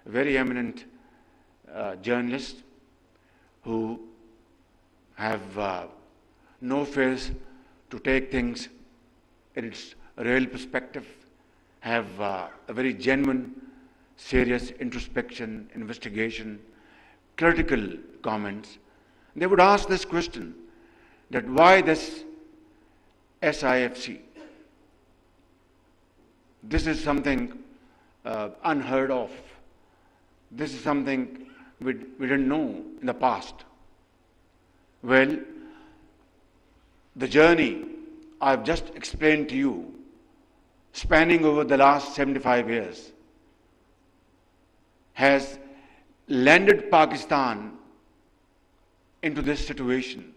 very eminent journalists who have no fears to take things in its real perspective, have a very genuine, serious introspection, investigation, critical comments. They would ask this question, that why this SIFC? This is something unheard of. This is something we didn't know in the past. Well, the journey I've just explained to you, spanning over the last 75 years, has landed Pakistan into this situation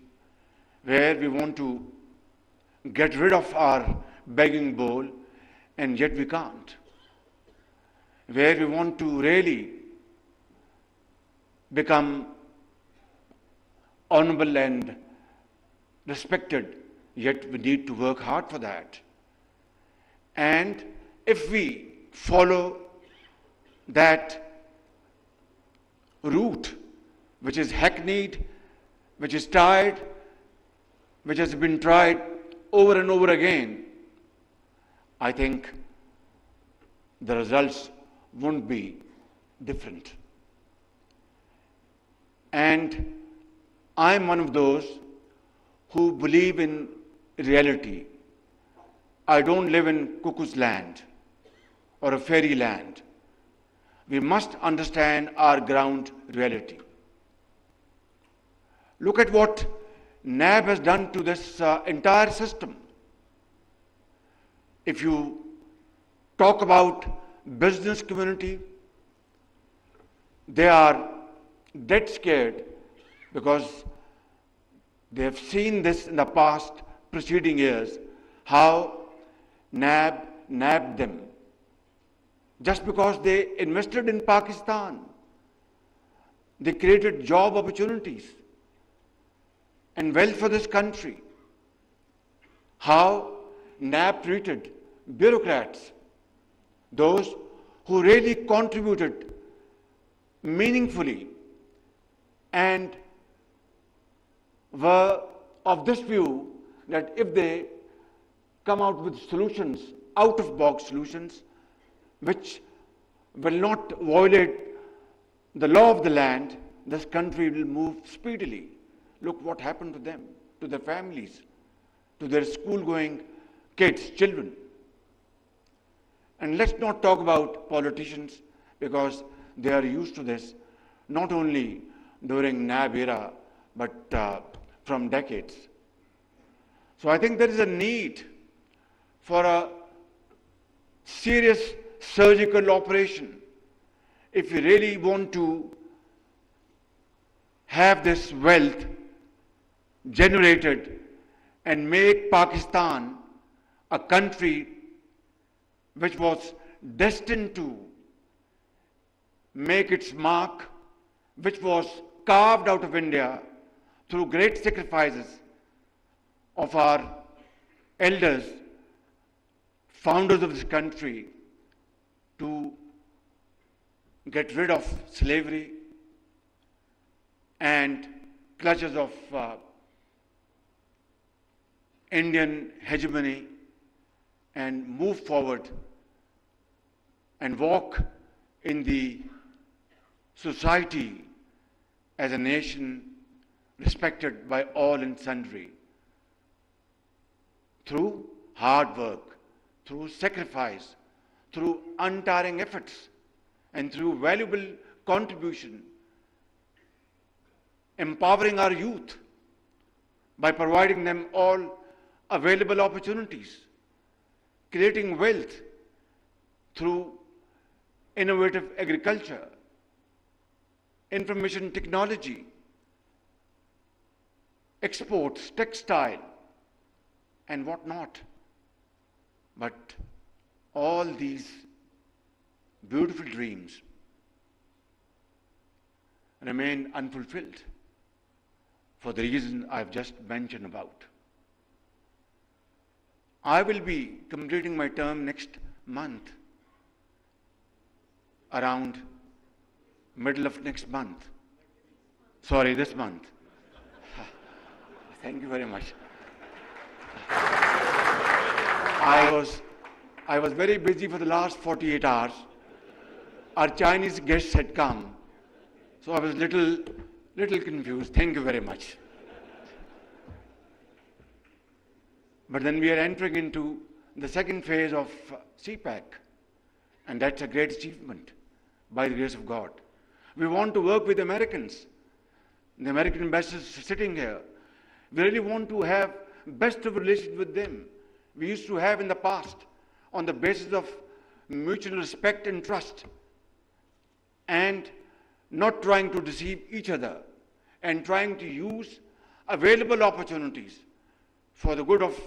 where we want to get rid of our begging bowl and yet we can't. Where we want to really become honorable and respected, yet we need to work hard for that. And if we follow that route, which is hackneyed, which is tried, which has been tried over and over again, I think the results won't be different. And I'm one of those who believe in reality. I don't live in cuckoo's land or a fairy land. We must understand our ground reality. Look at what NAB has done to this entire system. If you talk about business community, they are dead scared because they have seen this in the past preceding years, how NAB nabbed them. Just because they invested in Pakistan, they created job opportunities and wealth for this country. How NAB treated bureaucrats, those who really contributed meaningfully and were of this view that if they come out with solutions, out-of-box solutions, which will not violate the law of the land, this country will move speedily. Look what happened to them, to their families, to their school-going kids, children. And let's not talk about politicians because they are used to this, not only during NAB era, but from decades. So I think there is a need for a serious surgical operation if we really want to have this wealth generated and make Pakistan a country which was destined to make its mark, which was carved out of India through great sacrifices of our elders, founders of this country, to get rid of slavery and clutches of Indian hegemony and move forward and walk in the society as a nation respected by all and sundry through hard work, through sacrifice, through untiring efforts, and through valuable contribution, empowering our youth by providing them all available opportunities, creating wealth through innovative agriculture, information technology, exports, textile, and whatnot. But all these beautiful dreams remain unfulfilled for the reason I've just mentioned about. I will be completing my term next month, around middle of next month. Sorry, this month. Thank you very much. I was very busy for the last 48 hours. Our Chinese guests had come, so I was little confused. Thank you very much. But then we are entering into the second phase of CPAC, and that's a great achievement by the grace of God. We want to work with Americans. The American ambassadors sitting here. We really want to have best of relations with them. We used to have in the past on the basis of mutual respect and trust, and not trying to deceive each other, and trying to use available opportunities for the good of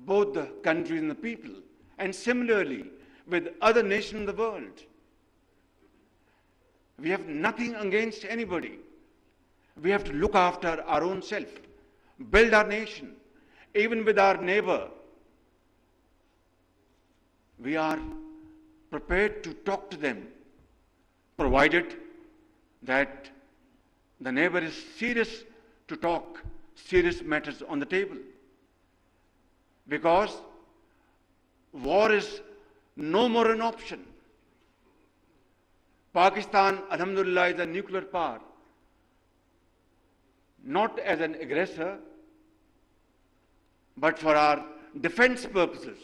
both the countries and the people, and similarly with other nations in the world. We have nothing against anybody. We have to look after our own self, build our nation. Even with our neighbor, we are prepared to talk to them, provided that the neighbor is serious to talk serious matters on the table. Because war is no more an option. Pakistan, alhamdulillah, is a nuclear power, not as an aggressor, but for our defense purposes.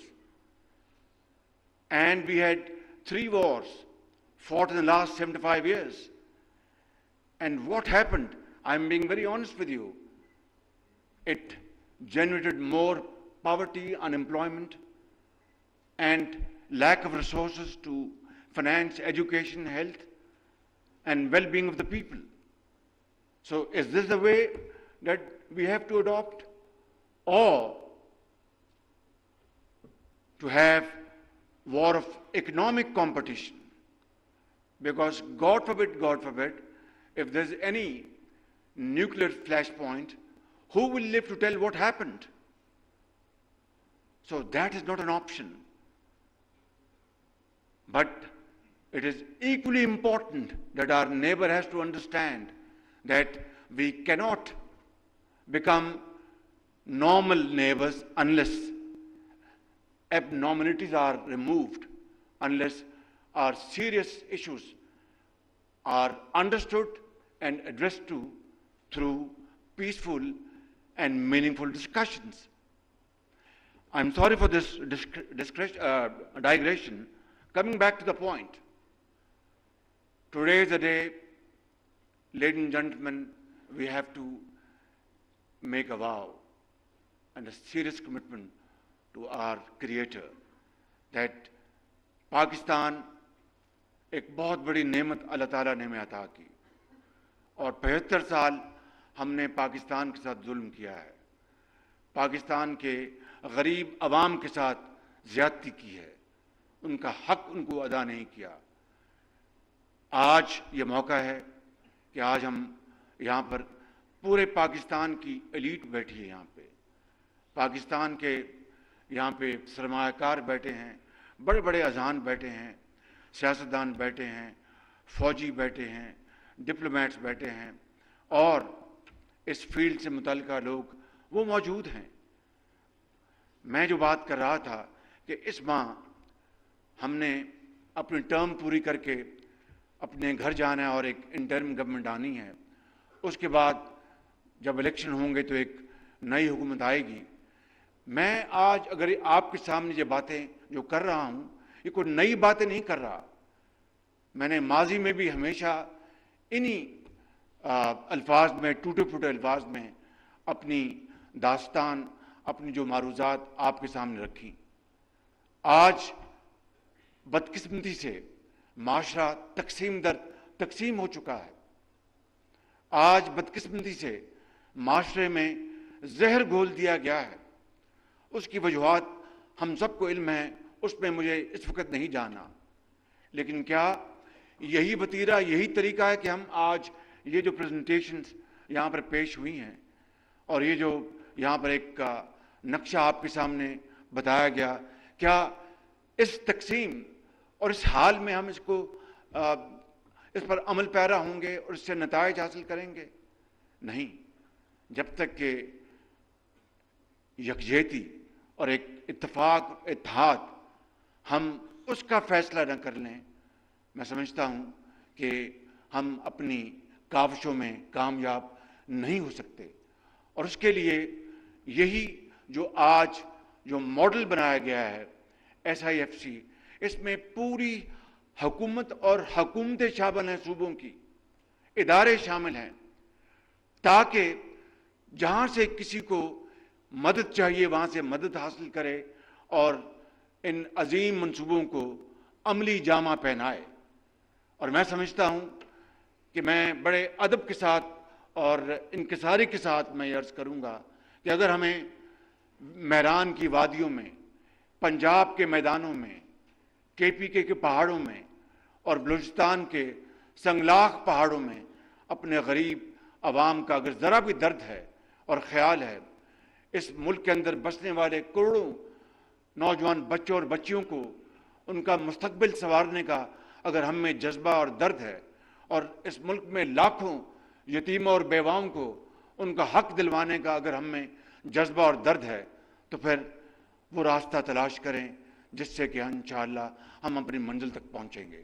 And we had 3 wars fought in the last 75 years. And what happened? I'm being very honest with you. It generated more poverty, unemployment, and lack of resources to finance education, health, and well-being of the people. So is this the way that we have to adopt? Or to have war of economic competition? Because God forbid, if there's any nuclear flashpoint, who will live to tell what happened? So that is not an option. But it is equally important that our neighbor has to understand that we cannot become normal neighbors unless abnormalities are removed, unless our serious issues are understood and addressed to through peaceful and meaningful discussions. I'm sorry for this digression. Coming back to the point, today is the day, ladies and gentlemen, we have to make a vow and a serious commitment to our Creator that Pakistan एक बहुत बड़ी नेमत अल्लाह ताला ने हमें अता की, और 75 साल हमने पाकिस्तान के साथ जुल्म किया है, पाकिस्तान के गरीब अवाम के साथ ज़्यादती की है, उनका हक उनको अदा नहीं किया। आज ये मौका है कि आज हम यहाँ पर पूरे पाकिस्तान की एलीट बैठी है, यहाँ पे पाकिस्तान के यहाँ पे सरमायाकार बैठे हैं, बड़े बड़े अजान बैठे हैं, सियासतदान बैठे हैं, फौजी बैठे हैं, डिप्लोमेट्स बैठे हैं, और इस फील्ड से मुतल्लिका लोग वो मौजूद हैं। मैं जो बात कर रहा था कि इस माह हमने अपनी टर्म पूरी करके अपने घर जाना है और एक इंटरिम गवर्नमेंट आनी है, उसके बाद जब इलेक्शन होंगे तो एक नई हुकूमत आएगी। मैं आज अगर आपके सामने ये बातें जो कर रहा हूँ, ये कोई नई बातें नहीं कर रहा। मैंने माजी में भी हमेशा इन्हीं अल्फाज में, टूटे फूटे अल्फाज में अपनी दास्तान, अपनी जो मारूजात आपके सामने रखी। आज बदकिस्मती से माशरा तकसीम दर तकसीम हो चुका है। आज बदकिस्मती से माशरे में जहर घोल दिया गया है। उसकी वजूहात हम सबको इल्म है, उसमें मुझे इस वक्त नहीं जाना, लेकिन क्या यही वतीरा, यही तरीका है कि हम आज ये जो प्रेजेंटेशंस यहाँ पर पेश हुई हैं और ये जो यहाँ पर एक नक्शा आपके सामने बताया गया, क्या इस तकसीम और इस हाल में हम इसको इस पर अमल पैरा होंगे और इससे नताइज हासिल करेंगे? नहीं, जब तक कि यकजहती और एक इत्तेफाक, इत्तेहाद हम उसका फैसला न कर लें, मैं समझता हूं कि हम अपनी काविशों में कामयाब नहीं हो सकते। और उसके लिए यही जो आज जो मॉडल बनाया गया है SIFC, इसमें पूरी हुकूमत और हुकूमतें शामिल हैं, सूबों की इदारे शामिल हैं, ताकि जहां से किसी को मदद चाहिए वहां से मदद हासिल करे और इन अजीम मंसूबों को अमली जामा पहनाए। और मैं समझता हूं कि मैं बड़े अदब के साथ और इनकिसारी के साथ मैं अर्ज करूंगा कि अगर हमें मैरान की वादियों में, पंजाब के मैदानों में, KPK के पहाड़ों में और बलूचिस्तान के संगलाख पहाड़ों में अपने गरीब अवाम का अगर ज़रा भी दर्द है और ख्याल है, इस मुल्क के अंदर बसने वाले करोड़ों नौजवान बच्चों और बच्चियों को उनका मुस्तकबिल संवारने का अगर हम में जज्बा और दर्द है, और इस मुल्क में लाखों यतीमों और बेवाओं को उनका हक दिलवाने का अगर हम में जज्बा और दर्द है, तो फिर वो रास्ता तलाश करें जिससे कि इंशाअल्लाह हम अपनी मंजिल तक पहुंचेंगे।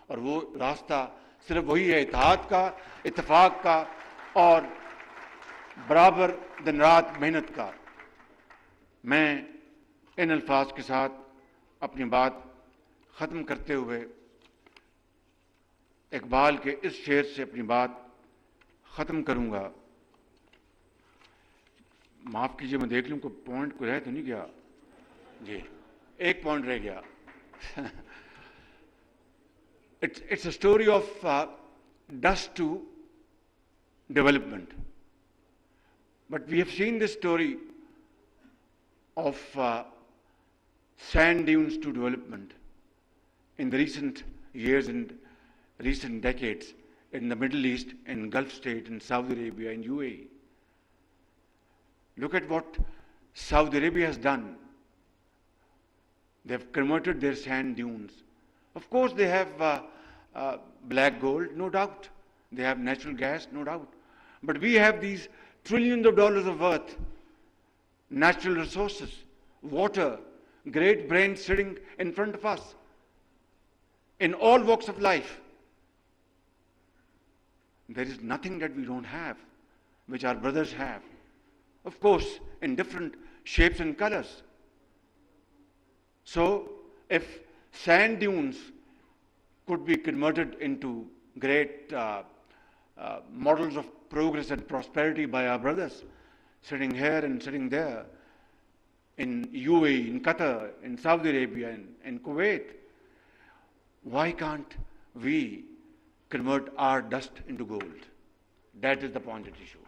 और वो रास्ता सिर्फ वही है, इत्तेहाद का, इत्तेफाक का और बराबर दिन रात मेहनत का। मैं इन अल्फाज के साथ अपनी बात ख़त्म करते हुए इकबाल के इस शेर से अपनी बात ख़त्म करूंगा। माफ़ कीजिए, मैं देख लूँ कोई पॉइंट को रह तो नहीं गया जी, एक पॉइंट रह गया। it's a story of dust to development, but we have seen this story of sand dunes to development in the recent years and recent decades in the Middle East, in Gulf State, in Saudi Arabia, in UAE. Look at what Saudi Arabia has done. They've converted their sand dunes. Of course, they have black gold, no doubt. They have natural gas, no doubt. But we have these trillions of dollars of worth, natural resources, water, great brains sitting in front of us in all walks of life. There is nothing that we don't have, which our brothers have. Of course, in different shapes and colors. So, if sand dunes could be converted into great models of progress and prosperity by our brothers, sitting here and sitting there, in UAE, in Qatar, in Saudi Arabia, in Kuwait, why can't we convert our dust into gold? That is the point at issue.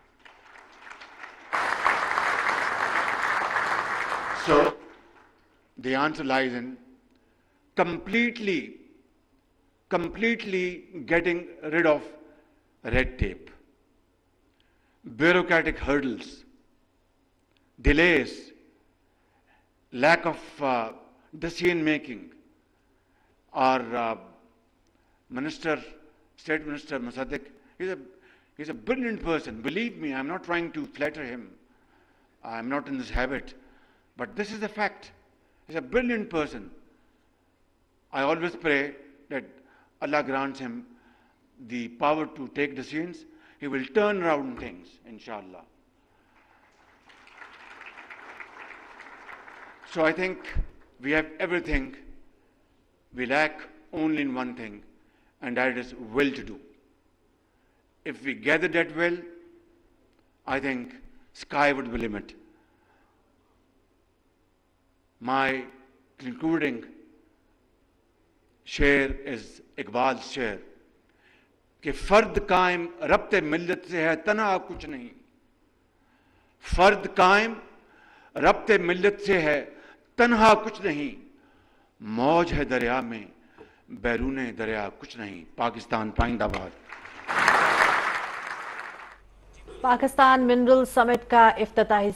So, the answer lies in completely getting rid of red tape, bureaucratic hurdles, delays, lack of decision making. Our State Minister Musaddiq, he's a brilliant person. Believe me, I'm not trying to flatter him. I'm not in this habit. But this is a fact. He's a brilliant person. I always pray that Allah grants him the power to take decisions. He will turn around things, inshallah. So I think we have everything. We lack only in one thing, and that is will to do. If we gather that will, I think sky would be the limit. My concluding शेर is Iqbal शेर कि फर्द कायम रब्ते मिल्लत से है तन्हा कुछ नहीं, फर्द कायम रब्ते मिल्लत से है तन्हा कुछ नहीं, मौज है दरिया में बैरूने दरिया कुछ नहीं। पाकिस्तान पाइंदाबाद। पाकिस्तान मिनरल समिट का इफ्तिताही